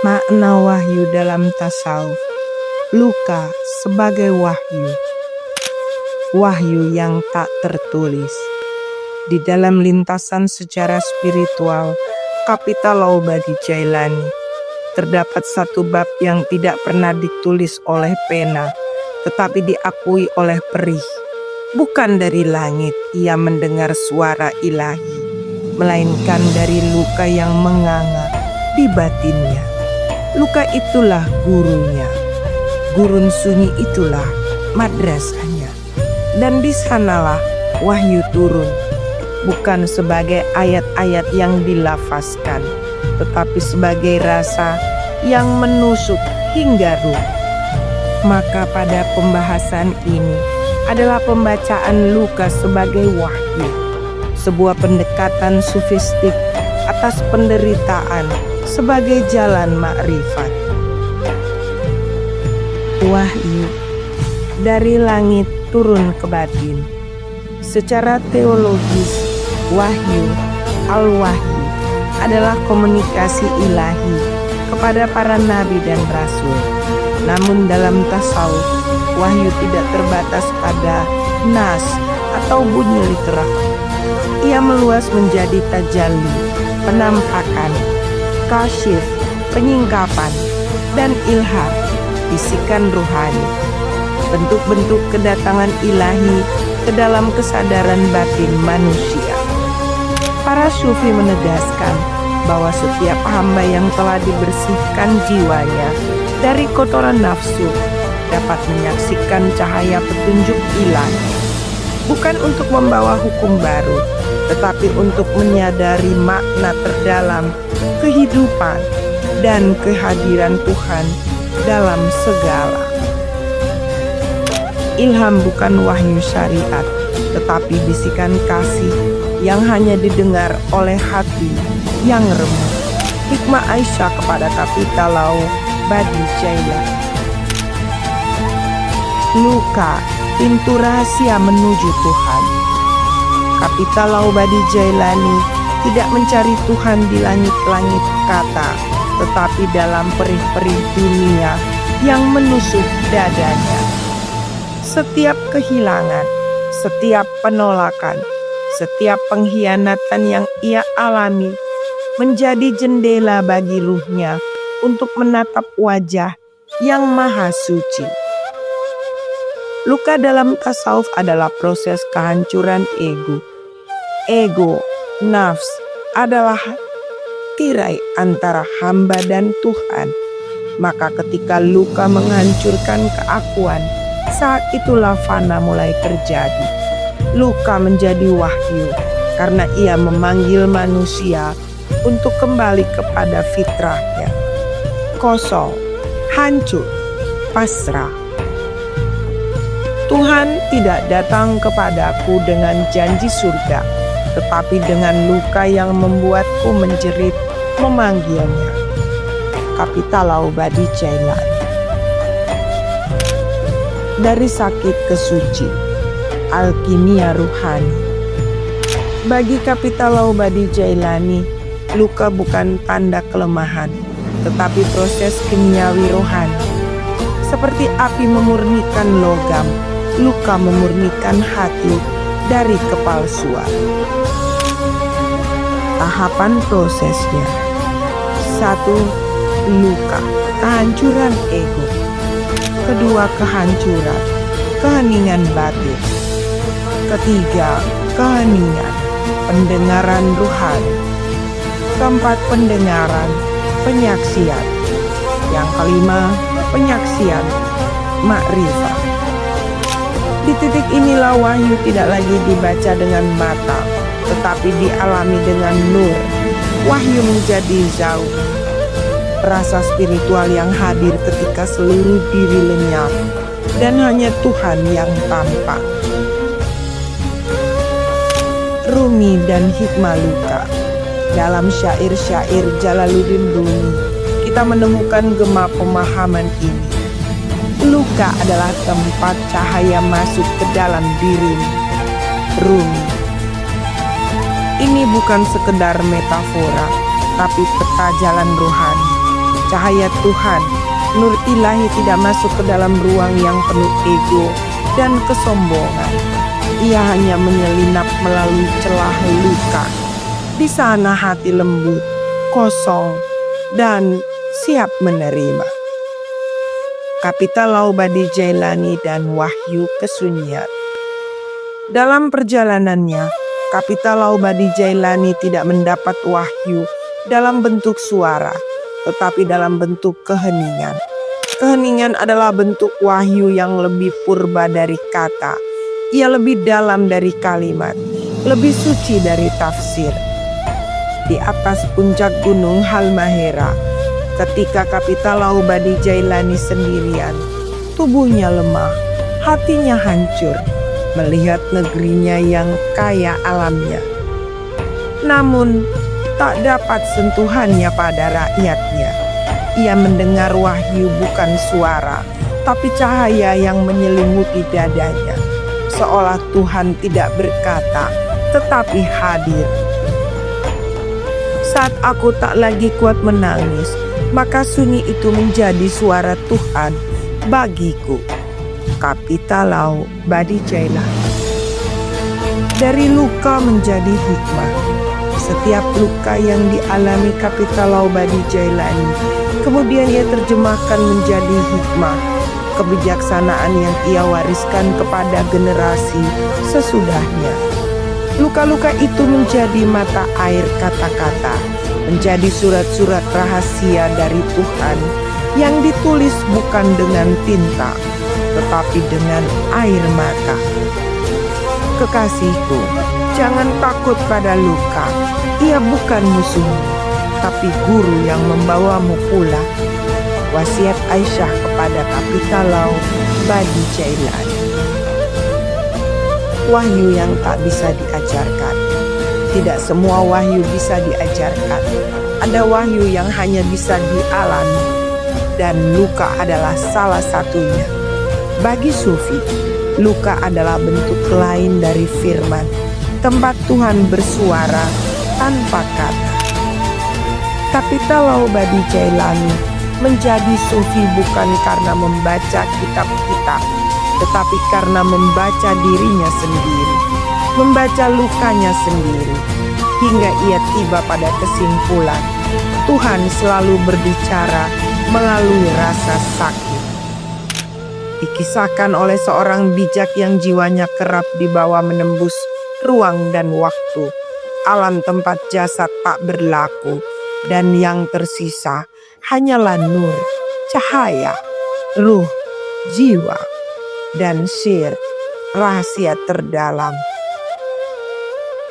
Makna wahyu dalam tasawuf. Luka sebagai wahyu. Wahyu yang tak tertulis. Di dalam lintasan sejarah spiritual Kapital Laubadi Jailani, terdapat satu bab yang tidak pernah ditulis oleh pena, tetapi diakui oleh perih. Bukan dari langit ia mendengar suara ilahi, melainkan dari luka yang menganga di batinnya. Luka itulah gurunya. Gurun sunyi itulah madrasahnya. Dan di sanalah wahyu turun, bukan sebagai ayat-ayat yang dilafazkan, tetapi sebagai rasa yang menusuk hingga ruh. Maka pada pembahasan ini adalah pembacaan luka sebagai wahyu, sebuah pendekatan sufistik atas penderitaan sebagai jalan makrifat. Wahyu dari langit turun ke batin. Secara teologis, wahyu, al-wahyu, adalah komunikasi ilahi kepada para nabi dan rasul. Namun dalam tasawuf, wahyu tidak terbatas pada nas atau bunyi literal. Ia meluas menjadi tajalli, penampakan, kasyif, penyingkapan, dan ilham, bisikan ruhani. Bentuk-bentuk kedatangan ilahi ke dalam kesadaran batin manusia. Para sufi menegaskan bahwa setiap hamba yang telah dibersihkan jiwanya dari kotoran nafsu dapat menyaksikan cahaya petunjuk ilahi, bukan untuk membawa hukum baru, tetapi untuk menyadari makna terdalam kehidupan dan kehadiran Tuhan dalam segala. Ilham bukan wahyu syariat, tetapi bisikan kasih yang hanya didengar oleh hati yang remuk. Hikmah Aisyah kepada Kapital Laubadi Jailani. Luka, pintu rahasia menuju Tuhan. Kapital Laubadi Jailani tidak mencari Tuhan di langit-langit kata, tetapi dalam perih-perih dunia yang menusuk dadanya. Setiap kehilangan, setiap penolakan, setiap pengkhianatan yang ia alami menjadi jendela bagi ruhnya untuk menatap wajah yang maha suci. Luka dalam tasawuf adalah proses kehancuran ego. Ego, nafs, adalah tirai antara hamba dan Tuhan. Maka ketika luka menghancurkan keakuan, saat itulah fana mulai terjadi. Luka menjadi wahyu karena ia memanggil manusia untuk kembali kepada fitrahnya. Kosong, hancur, pasrah. Tuhan tidak datang kepadaku dengan janji surga, tetapi dengan luka yang membuatku menjerit memanggilnya. Kapital Laubadi Jailani. Dari sakit ke suci, alkimia ruhani. Bagi Kapital Laubadi Jailani, luka bukan tanda kelemahan, tetapi proses kimiawi rohani. Seperti api memurnikan logam, luka memurnikan hati dari kepalsuan. Tahapan prosesnya. 1. Luka, kehancuran ego. 2. Kehancuran, keheningan batin. 3. Keheningan, pendengaran ruhani. 4. Pendengaran, penyaksian. Yang 5. Penyaksian, makrifat. Di titik inilah wahyu tidak lagi dibaca dengan mata, tetapi dialami dengan nur. Wahyu menjadi zauq, rasa spiritual yang hadir ketika seluruh diri lenyap dan hanya Tuhan yang tampak. Rumi dan hikmah luka. Dalam syair-syair Jalaluddin Rumi, kita menemukan gema pemahaman ini. Luka adalah tempat cahaya masuk ke dalam dirimu. Rumi. Ini bukan sekedar metafora, tapi peta jalan rohani. cahaya Tuhan, nur ilahi tidak masuk ke dalam ruang yang penuh ego dan kesombongan. Ia hanya menyelinap melalui celah luka. Di sana hati lembut, kosong, dan siap menerima. Kapital Laubadi Jailani dan Wahyu Kesunyian. Dalam perjalanannya, Kapital Laubadi Jailani tidak mendapat wahyu dalam bentuk suara, tetapi dalam bentuk keheningan. Keheningan adalah bentuk wahyu yang lebih purba dari kata. Ia lebih dalam dari kalimat, lebih suci dari tafsir. Di atas puncak gunung Halmahera, ketika Kapital Laubadi Jailani sendirian, tubuhnya lemah, hatinya hancur, melihat negerinya yang kaya alamnya. Namun, tak dapat sentuhannya pada rakyatnya. Ia mendengar wahyu bukan suara, tapi cahaya yang menyelimuti dadanya. Seolah Tuhan tidak berkata, tetapi hadir. Saat aku tak lagi kuat menangis, maka sunyi itu menjadi suara Tuhan bagiku. Kapital Laubadi Jailani. Dari luka menjadi hikmah. Setiap luka yang dialami Kapital Laubadi Jailani, kemudian ia terjemahkan menjadi hikmah, kebijaksanaan yang ia wariskan kepada generasi sesudahnya. Luka-luka itu menjadi mata air kata-kata, menjadi surat-surat rahasia dari Tuhan yang ditulis bukan dengan tinta, tetapi dengan air mata. Kekasihku, jangan takut pada luka. Ia bukan musuhmu, tapi guru yang membawamu pulang. Wasiat Aisyah kepada Kapital Laubadi Jailani. Wahyu yang tak bisa diajarkan. Tidak semua wahyu bisa diajarkan. Ada wahyu yang hanya bisa dialami, dan luka adalah salah satunya. Bagi sufi, luka adalah bentuk lain dari firman, tempat Tuhan bersuara tanpa kata. Kapital Laubadi Jailani menjadi sufi bukan karena membaca kitab-kitab, tetapi karena membaca dirinya sendiri, membaca lukanya sendiri, hingga ia tiba pada kesimpulan Tuhan selalu berbicara melalui rasa sakit. Dikisahkan oleh seorang bijak yang jiwanya kerap dibawa menembus ruang dan waktu. Alam tempat jasad tak berlaku, dan yang tersisa hanyalah nur, cahaya, ruh, jiwa, dan sir, rahasia terdalam.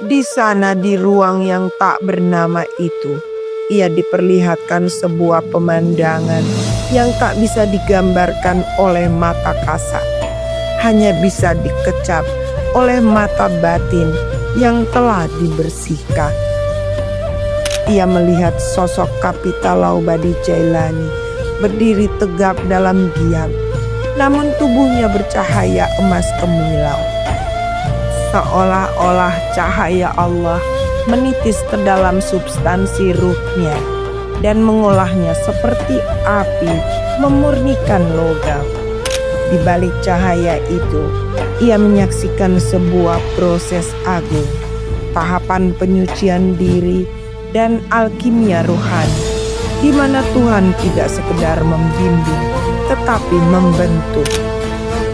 Di sana di ruang yang tak bernama itu, ia diperlihatkan sebuah pemandangan yang tak bisa digambarkan oleh mata kasar, hanya bisa dikecap oleh mata batin yang telah dibersihkan. Ia melihat sosok Kapital Laubadi Jailani berdiri tegap dalam diam, namun tubuhnya bercahaya emas kemilau. Seolah-olah cahaya Allah menitis ke dalam substansi ruhnya dan mengolahnya seperti api memurnikan logam. Di balik cahaya itu, ia menyaksikan sebuah proses agung, tahapan penyucian diri dan alkimia rohani, di mana Tuhan tidak sekedar membimbing, tetapi membentuk.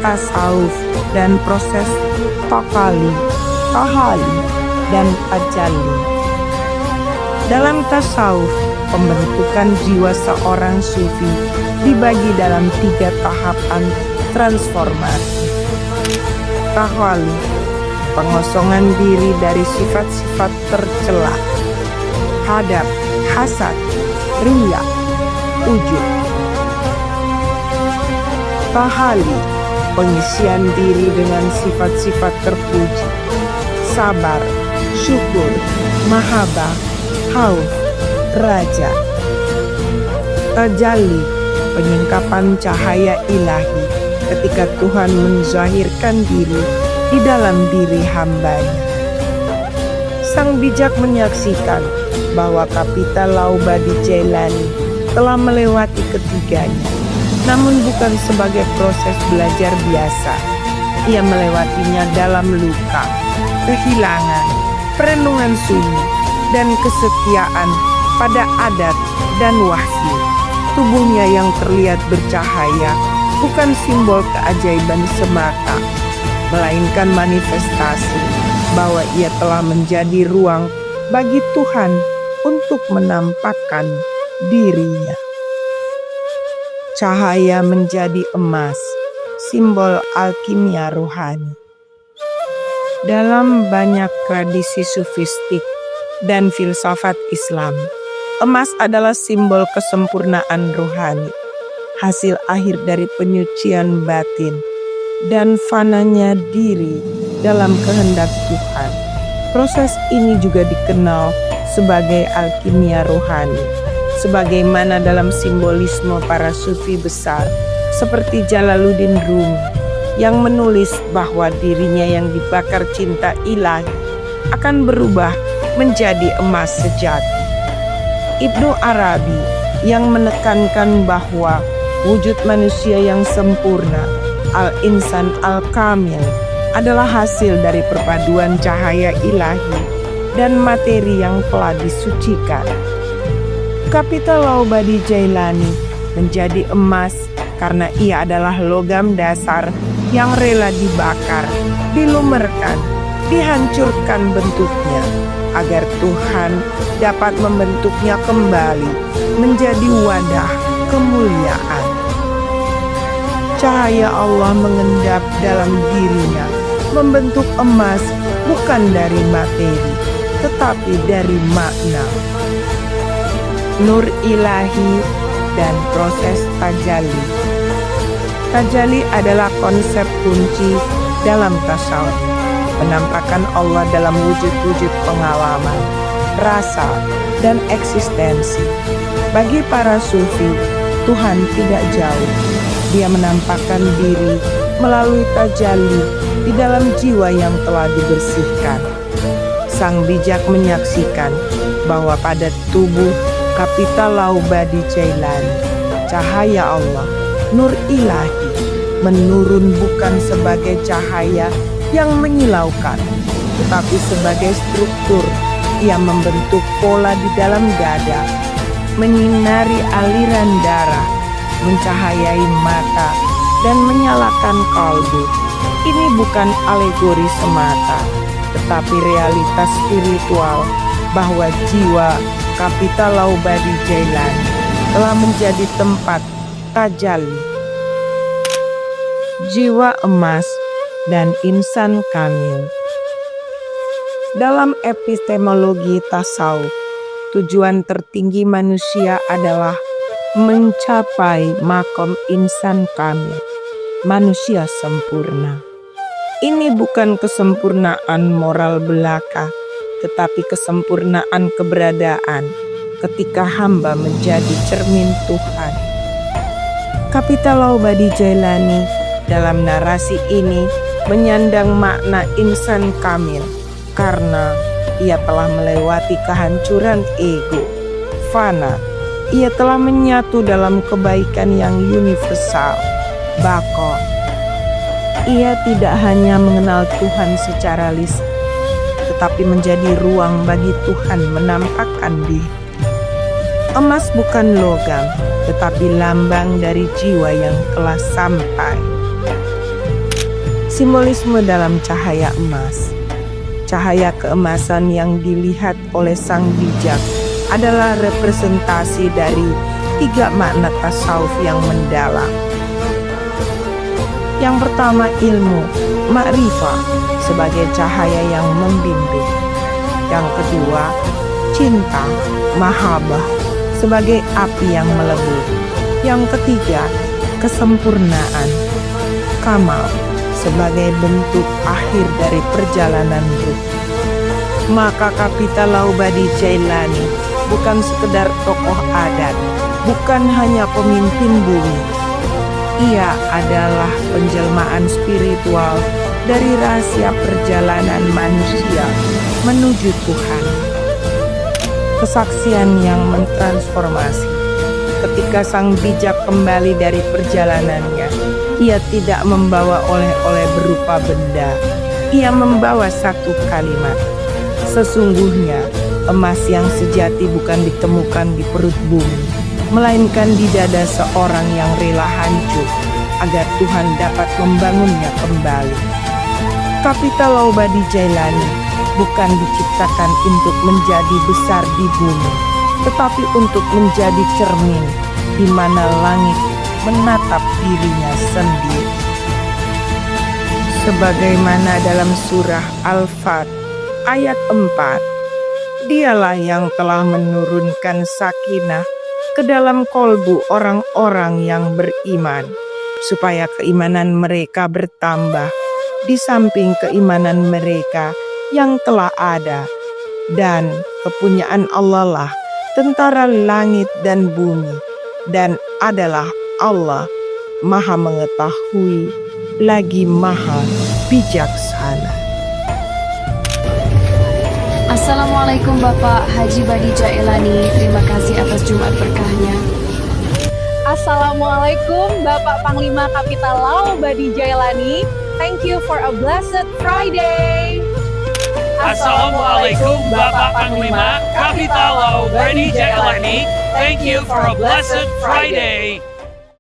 Tasawuf dan proses takali, tahali, dan tajalli. Dalam tasawuf, pembentukan jiwa seorang sufi dibagi dalam 3 tahapan transformasi. Tahali, pengosongan diri dari sifat-sifat tercela, hadap, hasad, riya, ujub. Tahali, pengisian diri dengan sifat-sifat terpuji, sabar, syukur, mahabbah, khauf, raja. Tajalli, penyingkapan cahaya ilahi ketika Tuhan menzahirkan diri di dalam diri hambanya. Sang bijak menyaksikan bahwa Kapital Laubadi Jailani telah melewati ketiganya, namun bukan sebagai proses belajar biasa. Ia melewatinya dalam luka, kehilangan, perenungan sunyi, dan kesetiaan pada adat dan wahyu. Tubuhnya yang terlihat bercahaya bukan simbol keajaiban semata, melainkan manifestasi bahwa ia telah menjadi ruang bagi Tuhan untuk menampakkan dirinya. Cahaya menjadi emas, simbol alkimia rohani. Dalam banyak tradisi sufistik dan filsafat Islam, emas adalah simbol kesempurnaan rohani, hasil akhir dari penyucian batin dan fananya diri dalam kehendak Tuhan. Proses ini juga dikenal sebagai alkimia rohani, sebagaimana dalam simbolisme para sufi besar seperti Jalaluddin Rumi yang menulis bahwa dirinya yang dibakar cinta ilahi akan berubah menjadi emas sejati. Ibnu Arabi yang menekankan bahwa wujud manusia yang sempurna, al-insan al-kamil, adalah hasil dari perpaduan cahaya ilahi dan materi yang telah disucikan. Kapital Laubadi Jailani menjadi emas karena ia adalah logam dasar yang rela dibakar, dilumerkan, dihancurkan bentuknya, agar Tuhan dapat membentuknya kembali menjadi wadah kemuliaan. Cahaya Allah mengendap dalam dirinya, membentuk emas bukan dari materi, tetapi dari makna. Nur ilahi dan proses tajalli. Tajalli adalah konsep kunci dalam tasawuf, penampakan Allah dalam wujud-wujud pengalaman, rasa, dan eksistensi. Bagi para sufi, Tuhan tidak jauh. Dia menampakkan diri melalui tajalli di dalam jiwa yang telah dibersihkan. Sang bijak menyaksikan bahwa pada tubuh Kapital Laubadi Jailani, cahaya Allah, nur ilahi, menurun bukan sebagai cahaya yang menyilaukan, tetapi sebagai struktur. Ia membentuk pola di dalam dada, menyinari aliran darah, mencahayai mata, dan menyalakan kalbu. Ini bukan alegori semata, tetapi realitas spiritual bahwa jiwa Kapital Laubadi Jailani telah menjadi tempat tajalli. Jiwa emas dan insan kamil. Dalam epistemologi tasawuf, tujuan tertinggi manusia adalah mencapai makom insan kamil, manusia sempurna. Ini bukan kesempurnaan moral belaka, tetapi kesempurnaan keberadaan ketika hamba menjadi cermin Tuhan. Kapital Laubadi Jailani dalam narasi ini menyandang makna insan kamil karena ia telah melewati kehancuran ego, fana. Ia telah menyatu dalam kebaikan yang universal, bako. Ia tidak hanya mengenal Tuhan secara lisan, tetapi menjadi ruang bagi Tuhan menampakkan diri. Emas bukan logam, tetapi lambang dari jiwa yang telah sampai. Simbolisme dalam cahaya emas. Cahaya keemasan yang dilihat oleh sang bijak adalah representasi dari 3 makna tasawuf yang mendalam. Yang pertama, ilmu, ma'rifah sebagai cahaya yang membimbing. Yang kedua, cinta, mahabbah sebagai api yang melebur. Yang ketiga, kesempurnaan, kamal sebagai bentuk akhir dari perjalanan ruh. Maka Kapital Laubadi Jailani bukan sekedar tokoh adat, bukan hanya pemimpin bumi. Ia adalah penjelmaan spiritual dari rahasia perjalanan manusia menuju Tuhan. Kesaksian yang mentransformasi. ketika sang bijak kembali dari perjalanannya, ia tidak membawa oleh-oleh berupa benda. Ia membawa satu kalimat. Sesungguhnya, emas yang sejati bukan ditemukan di perut bumi, melainkan di dada seorang yang rela hancur, agar Tuhan dapat membangunnya kembali. Kapital Laubadi Jailani bukan diciptakan untuk menjadi besar di bumi, tetapi untuk menjadi cermin di mana langit menatap dirinya sendiri. Sebagaimana dalam surah Al-Fat ayat 4, Dialah yang telah menurunkan sakinah ke dalam kolbu orang-orang yang beriman, supaya keimanan mereka bertambah di samping keimanan mereka yang telah ada, dan kepunyaan Allah lah tentara langit dan bumi, dan adalah Allah Maha Mengetahui lagi Maha Bijaksana. Assalamualaikum Bapak Haji Badi Jailani, terima kasih atas Jumat berkahnya. Assalamualaikum Bapak Panglima Kapital Laubadi Jailani, thank you for a blessed Friday. Assalamualaikum Bapak Panglima Kapital Laubadi Jailani, thank you for a blessed Friday.